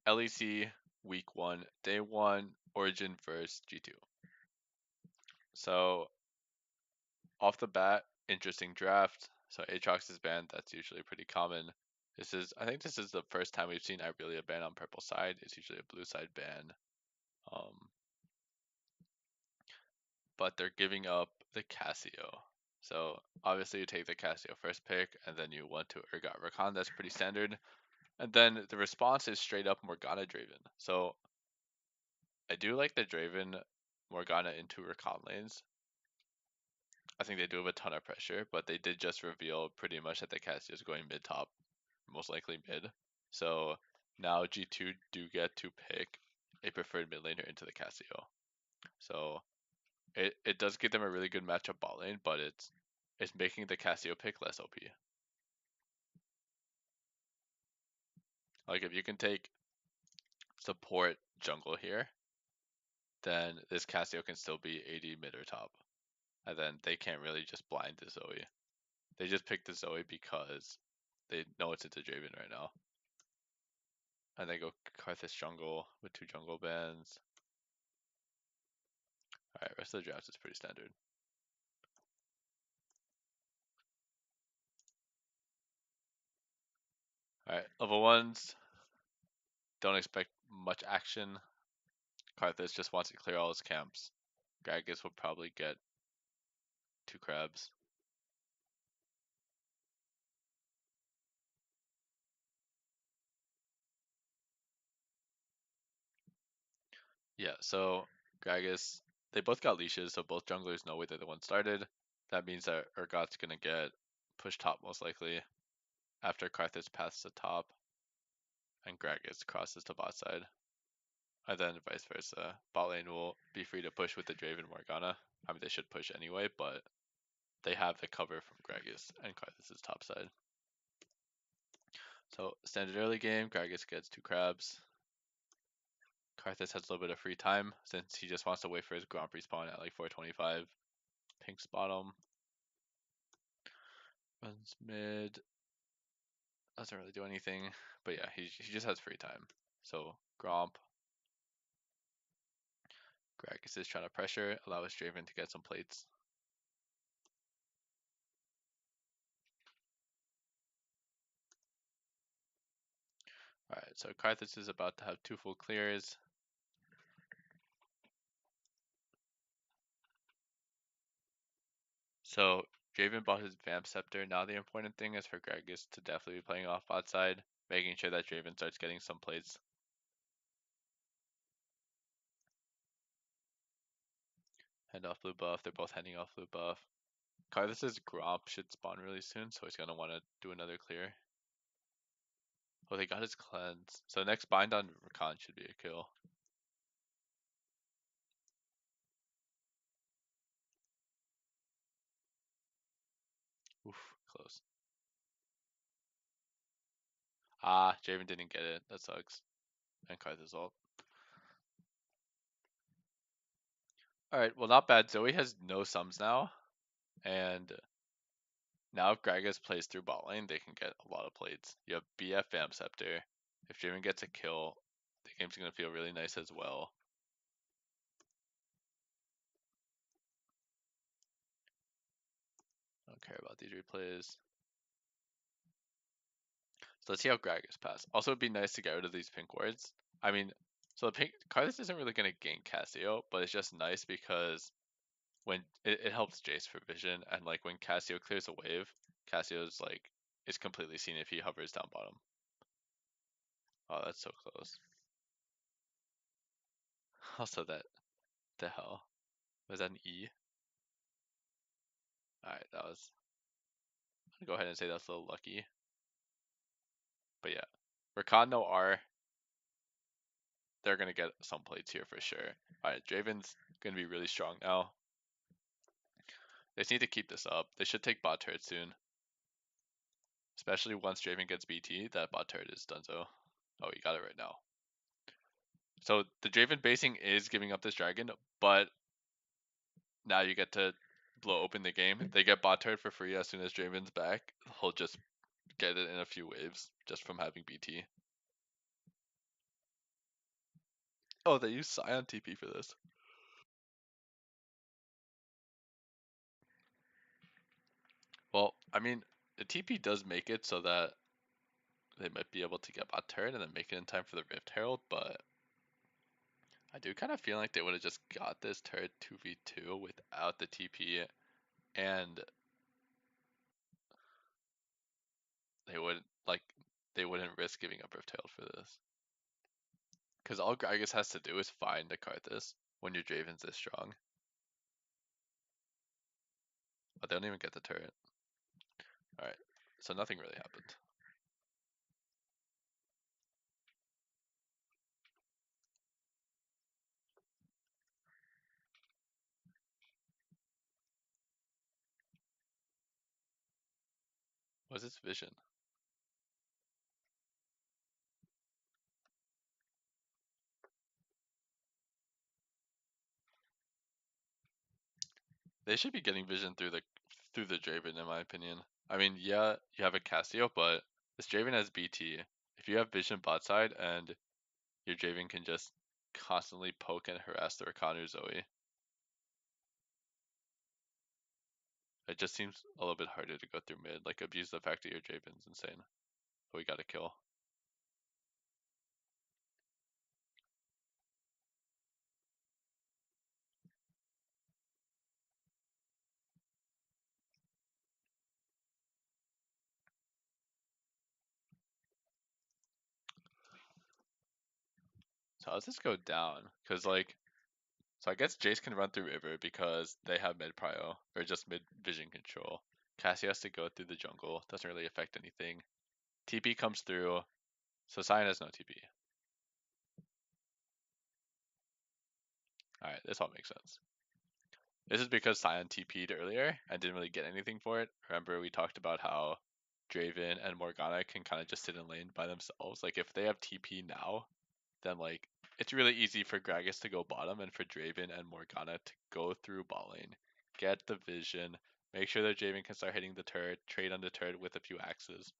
LEC week 1, day 1, Origin versus G2. So off the bat, interesting draft. So Aatrox is banned. That's usually pretty common. I think this is the first time we've seen Irelia ban on purple side. It's usually a blue side ban. Um, but they're giving up the Cassio. So obviously you take the Cassio first pick, and then you want to Urgot Rakan. That's pretty standard. And then the response is straight up Morgana Draven. So I do like the Draven Morgana into Rakan lanes. I think they do have a ton of pressure, but they did just reveal pretty much that the Cassio is going mid top, most likely mid. So now G2 do get to pick a preferred mid laner into the Cassio. So it does give them a really good matchup bot lane, but it's making the Cassio pick less OP. Like if you can take support jungle here, then this Cassio can still be AD mid or top. And then they can't really just blind the Zoe. They just picked the Zoe because they know it's into Draven right now. And they go Karthus jungle with 2 jungle bans. Alright, rest of the draft is pretty standard. Alright, level 1s. Don't expect much action. Karthus just wants to clear all his camps. Gragas will probably get 2 crabs. Yeah, so Gragas, they both got leashes, so both junglers know where they're the one started. That means that Urgot's gonna get pushed top most likely after Karthus passes the top and Gragas crosses to bot side. And then vice versa. Bot lane will be free to push with the Draven Morgana. I mean, they should push anyway, but they have the cover from Gragas and Karthus' top side. So standard early game, Gragas gets 2 crabs. Karthus has a little bit of free time since he just wants to wait for his Gromp respawn at like 425. Pink's bottom. Runs mid. Doesn't really do anything. But yeah, he just has free time. So Gromp. Gragas is trying to pressure, allow his Draven to get some plates. Alright, so Karthus is about to have 2 full clears. So Draven bought his Vamp Scepter. Now the important thing is for Gragas to definitely be playing off bot side, making sure that Draven starts getting some plates. Head off blue buff. They're both heading off blue buff. Karthus' Gromp should spawn really soon, so he's gonna want to do another clear. Oh, they got his cleanse. So next bind on Rakan should be a kill. Oof, close. Ah, Draven didn't get it. That sucks. And Karthus ult. Alright, well not bad. Zoe has no sums now. And now if Gragas plays through bot lane, they can get a lot of plates. You have BF Vamp Scepter. If Draven gets a kill, the game's gonna feel really nice as well. I don't care about these replays. So let's see how Gragas pass. Also, it'd be nice to get rid of these pink wards. I mean, so the pink Karthus isn't really gonna gank Cassio, but it's just nice because when it helps Jace for vision, and like when Cassio clears a wave, Cassio's like is completely seen if he hovers down bottom. Oh, that's so close. Also, that the hell was that an E? All right, that was. I'm gonna go ahead and say that's a little lucky. But yeah, Rakan no R. They're gonna get some plates here for sure. All right, Draven's gonna be really strong now. They just need to keep this up. They should take bot turret soon. Especially once Draven gets BT, that bot turret is donezo. Oh, you got it right now. So the Draven basing is giving up this dragon, but now you get to blow open the game. They get bot turret for free as soon as Draven's back. He'll just get it in a few waves just from having BT. Oh, they use Scion TP for this. Well, I mean, the TP does make it so that they might be able to get bot turret and then make it in time for the Rift Herald, but I do kind of feel like they would have just got this turret 2v2 without the TP, and they would like they wouldn't risk giving up Rift Herald for this. Because all Gragas has to do is find a Karthus when your Draven's this strong. But they don't even get the turret. Alright, so nothing really happened. What's its vision? They should be getting vision through the Draven, in my opinion. I mean, yeah, you have a Cassio, but this Draven has BT. If you have vision bot side and your Draven can just constantly poke and harass the Rakan or Zoe, it just seems a little bit harder to go through mid. Like, abuse the fact that your Draven's insane. But we got a kill. So how does this go down? Because, like, so I guess Jace can run through River because they have mid prio, or just mid vision control. Cassie has to go through the jungle, doesn't really affect anything. TP comes through, so Sion has no TP. Alright, this all makes sense. This is because Sion TP'd earlier and didn't really get anything for it. Remember, we talked about how Draven and Morgana can kind of just sit in lane by themselves. Like, if they have TP now, then, like, it's really easy for Gragas to go bottom and for Draven and Morgana to go through bot lane, get the vision, make sure that Draven can start hitting the turret, trade on the turret with a few axes.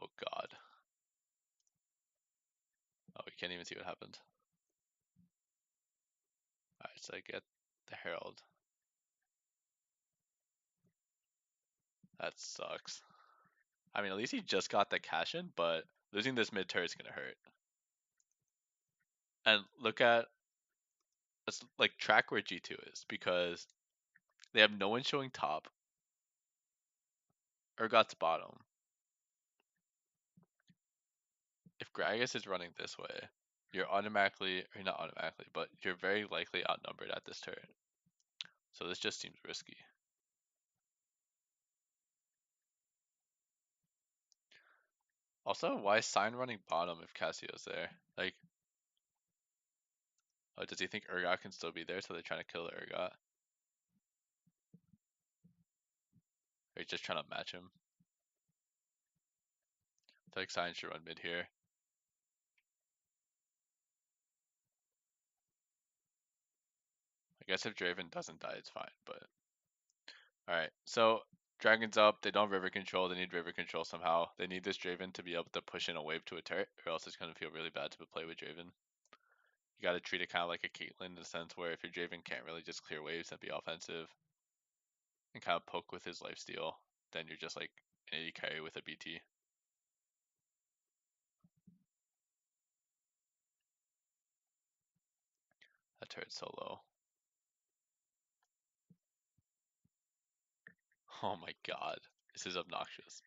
Oh god. Oh, we can't even see what happened. Alright, so I get the Herald. That sucks. I mean, at least he just got the cash in, but losing this mid turret is gonna hurt. And look at, let's like track where G2 is, because they have no one showing top. Urgot's bottom. If Gragas is running this way, you're automatically, or not automatically, but you're very likely outnumbered at this turn. So this just seems risky. Also, why is Sign running bottom if Cassio's there? Like, oh, does he think Urgot can still be there, so they're trying to kill the Urgot? Or he's just trying to match him? I feel like Sign should run mid here. I guess if Draven doesn't die, it's fine, but... Alright, so Dragon's up, they don't river control, they need river control somehow. They need this Draven to be able to push in a wave to a turret, or else it's gonna feel really bad to play with Draven. You gotta treat it kind of like a Caitlyn in the sense where if your Draven can't really just clear waves and be offensive and kind of poke with his lifesteal, then you're just like an AD carry with a BT. That turret's so low. Oh my god, this is obnoxious.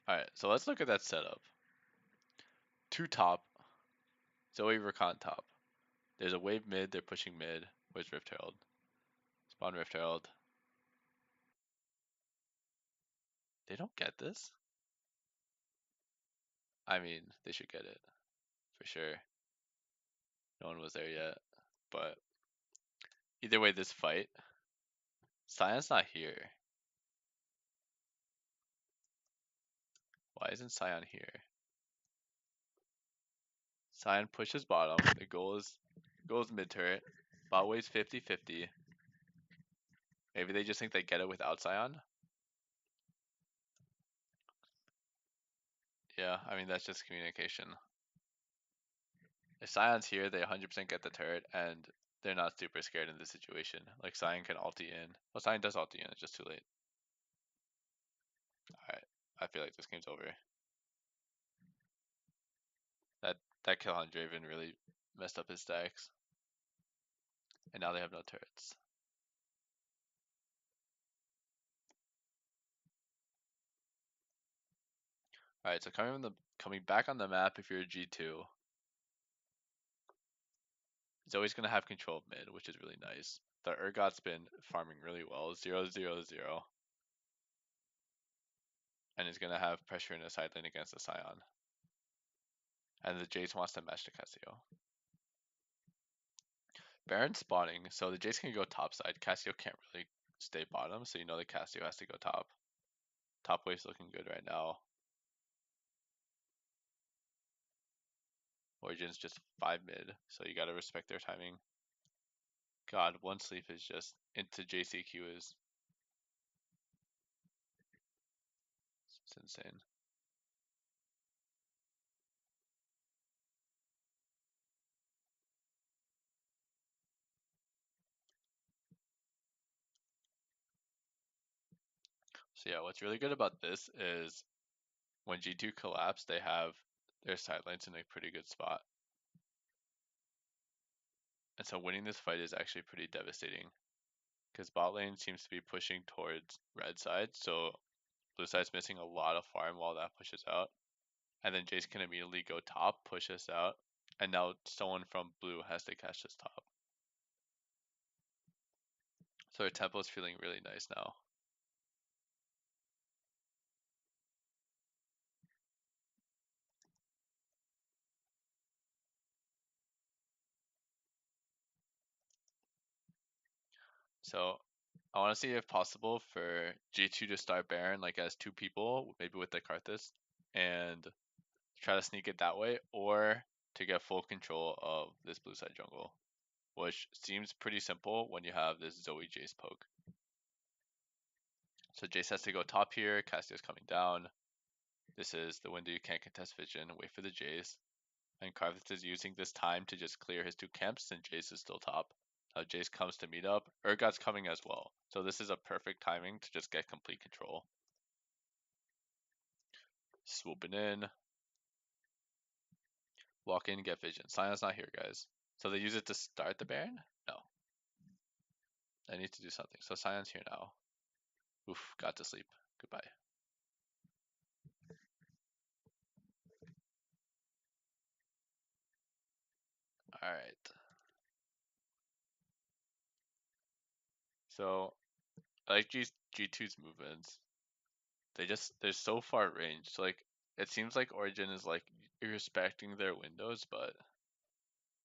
Alright, so let's look at that setup. 2 top, Zoe Rakan top. There's a wave mid, they're pushing mid. Where's Rift Herald? Spawn Rift Herald. They don't get this? I mean, they should get it. For sure. No one was there yet. But either way, this fight, Sion's not here. Why isn't Sion here? Sion pushes bottom. The goal is mid turret. Bot wave's 50-50. Maybe they just think they get it without Sion. Yeah, I mean that's just communication. If Scion's here, they 100% get the turret, and they're not super scared in this situation. Like Scion can ulti in. Well, Scion does ulti in, it's just too late. Alright, I feel like this game's over. That kill on Draven really messed up his stacks. And now they have no turrets. Alright, so coming back on the map if you're a G2, he's always gonna have control of mid, which is really nice. The Urgot's been farming really well, 0-0-0. And is gonna have pressure in the side lane against the Scion. And the Jace wants to match the Cassio. Baron spawning, so the Jace can go top side. Cassio can't really stay bottom, so you know the Cassio has to go top. Top wave's looking good right now. Origin's just 5 mid, so you gotta respect their timing. God, one sleep is just into JCQ is it's insane. So yeah, what's really good about this is when G2 collapse, they have their side lanes in a pretty good spot. And so winning this fight is actually pretty devastating. Because bot lane seems to be pushing towards red side, so blue side's missing a lot of farm while that pushes out. And then Jace can immediately go top, push us out, and now someone from blue has to catch this top. So our tempo is feeling really nice now. So I want to see if possible for G2 to start Baron like as 2 people, maybe with the Karthus, and try to sneak it that way, or to get full control of this blue side jungle, which seems pretty simple when you have this Zoe Jace poke. So Jace has to go top here, Cassio's coming down. This is the window you can't contest vision, wait for the Jace. And Karthus is using this time to just clear his 2 camps, and Jace is still top. Now Jace comes to meet up, Urgot's coming as well. So this is a perfect timing to just get complete control. Swooping in. Walk in, get vision. Sion's not here, guys. So they use it to start the Baron? No. I need to do something. So Sion's here now. Oof, got to sleep. Goodbye. Alright. So I like G2's movements. They're so far range. So like it seems like Origin is like respecting their windows, but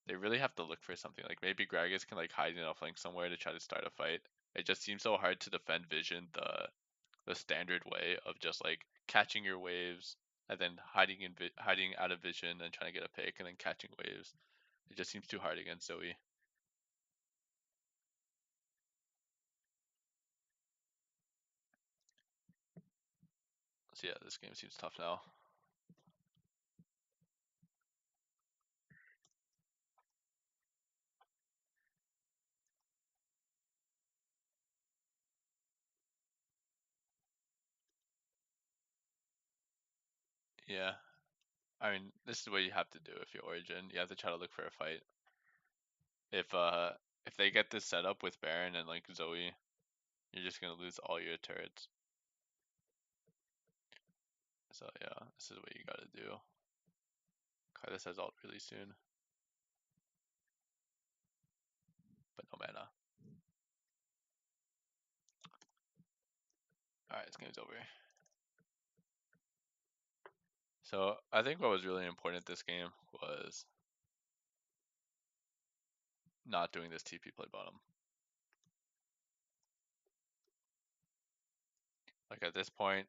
they really have to look for something. Like maybe Gragas can like hide in a flank somewhere to try to start a fight. It just seems so hard to defend vision the standard way of just like catching your waves and then hiding out of vision and trying to get a pick and then catching waves. It just seems too hard against Zoe. So yeah, this game seems tough now. Yeah. I mean, this is what you have to do if you're Origin. You have to try to look for a fight. If they get this set up with Baron and like Zoe, you're just gonna lose all your turrets. So yeah, this is what you gotta do. Karthus has ult really soon. But no mana. Alright, this game's over. So I think what was really important this game was not doing this TP play bottom. Like at this point,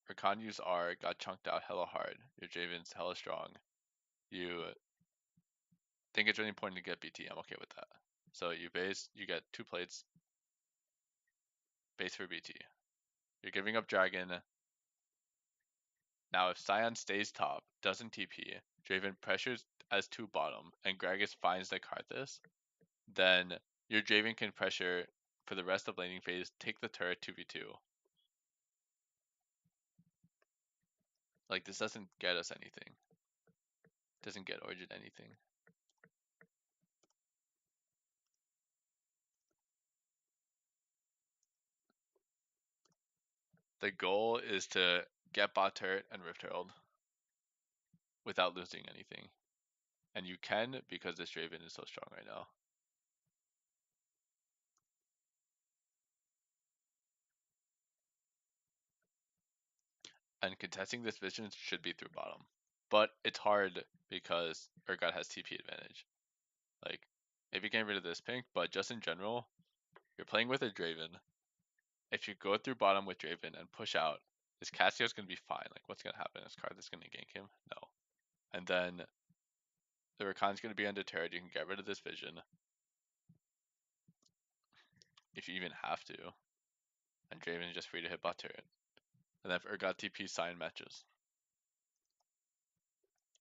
Rakan's R got chunked out hella hard. Your Javen's hella strong. You think it's really important to get BT. I'm okay with that. So you get 2 plates, base for BT. You're giving up Dragon. Now, if Scion stays top, doesn't TP, Draven pressures as 2 bottom, and Gragas finds the Karthus, then your Draven can pressure for the rest of laning phase, take the turret 2v2. Like, this doesn't get us anything. Doesn't get Origin anything. The goal is to get bot turret and Rift Herald without losing anything. And you can because this Draven is so strong right now. And contesting this vision should be through bottom. But it's hard because Urgot has TP advantage. Like, if you get rid of this pink, but just in general, you're playing with a Draven. If you go through bottom with Draven and push out, this Cassio's gonna be fine. Like, what's gonna happen? Is Karthus gonna gank him? No. And then the Rakan's gonna be undeterred. You can get rid of this vision. If you even have to. And Draven is just free to hit bot turret. And then if Urgot TP sign matches.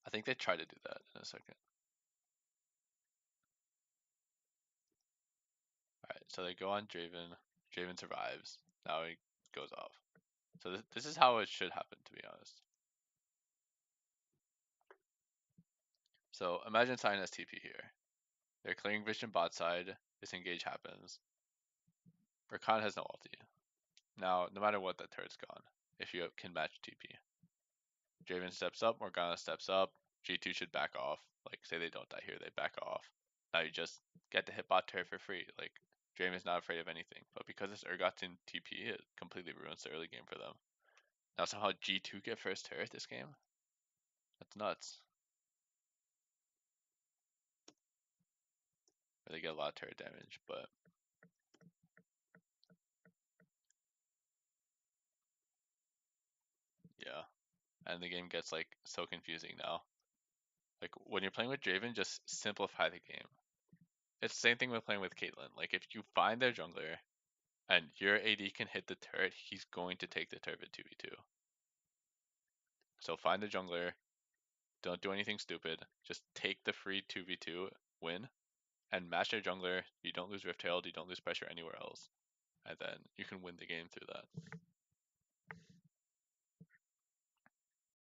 I think they try to do that in a second. Alright, so they go on Draven. Draven survives. Now he goes off. So this is how it should happen, to be honest. So imagine Sign has TP here. They're clearing vision bot side. This engage happens. Rakan has no ulti. Now, no matter what, that turret's gone. If you can match TP. Draven steps up, Morgana steps up. G2 should back off. Like, say they don't die here, they back off. Now you just get to hit bot turret for free. Like, Draven's not afraid of anything. But because it's Urgot's in TP, it completely ruins the early game for them. Now somehow G2 get first turret this game? That's nuts. Or they get a lot of turret damage, but yeah. And the game gets like so confusing now. Like when you're playing with Draven, just simplify the game. It's the same thing with playing with Caitlyn. Like if you find their jungler and your AD can hit the turret, he's going to take the turret 2v2. So find the jungler, don't do anything stupid, just take the free 2v2 win and match their jungler. You don't lose Rift Herald, you don't lose pressure anywhere else. And then you can win the game through that.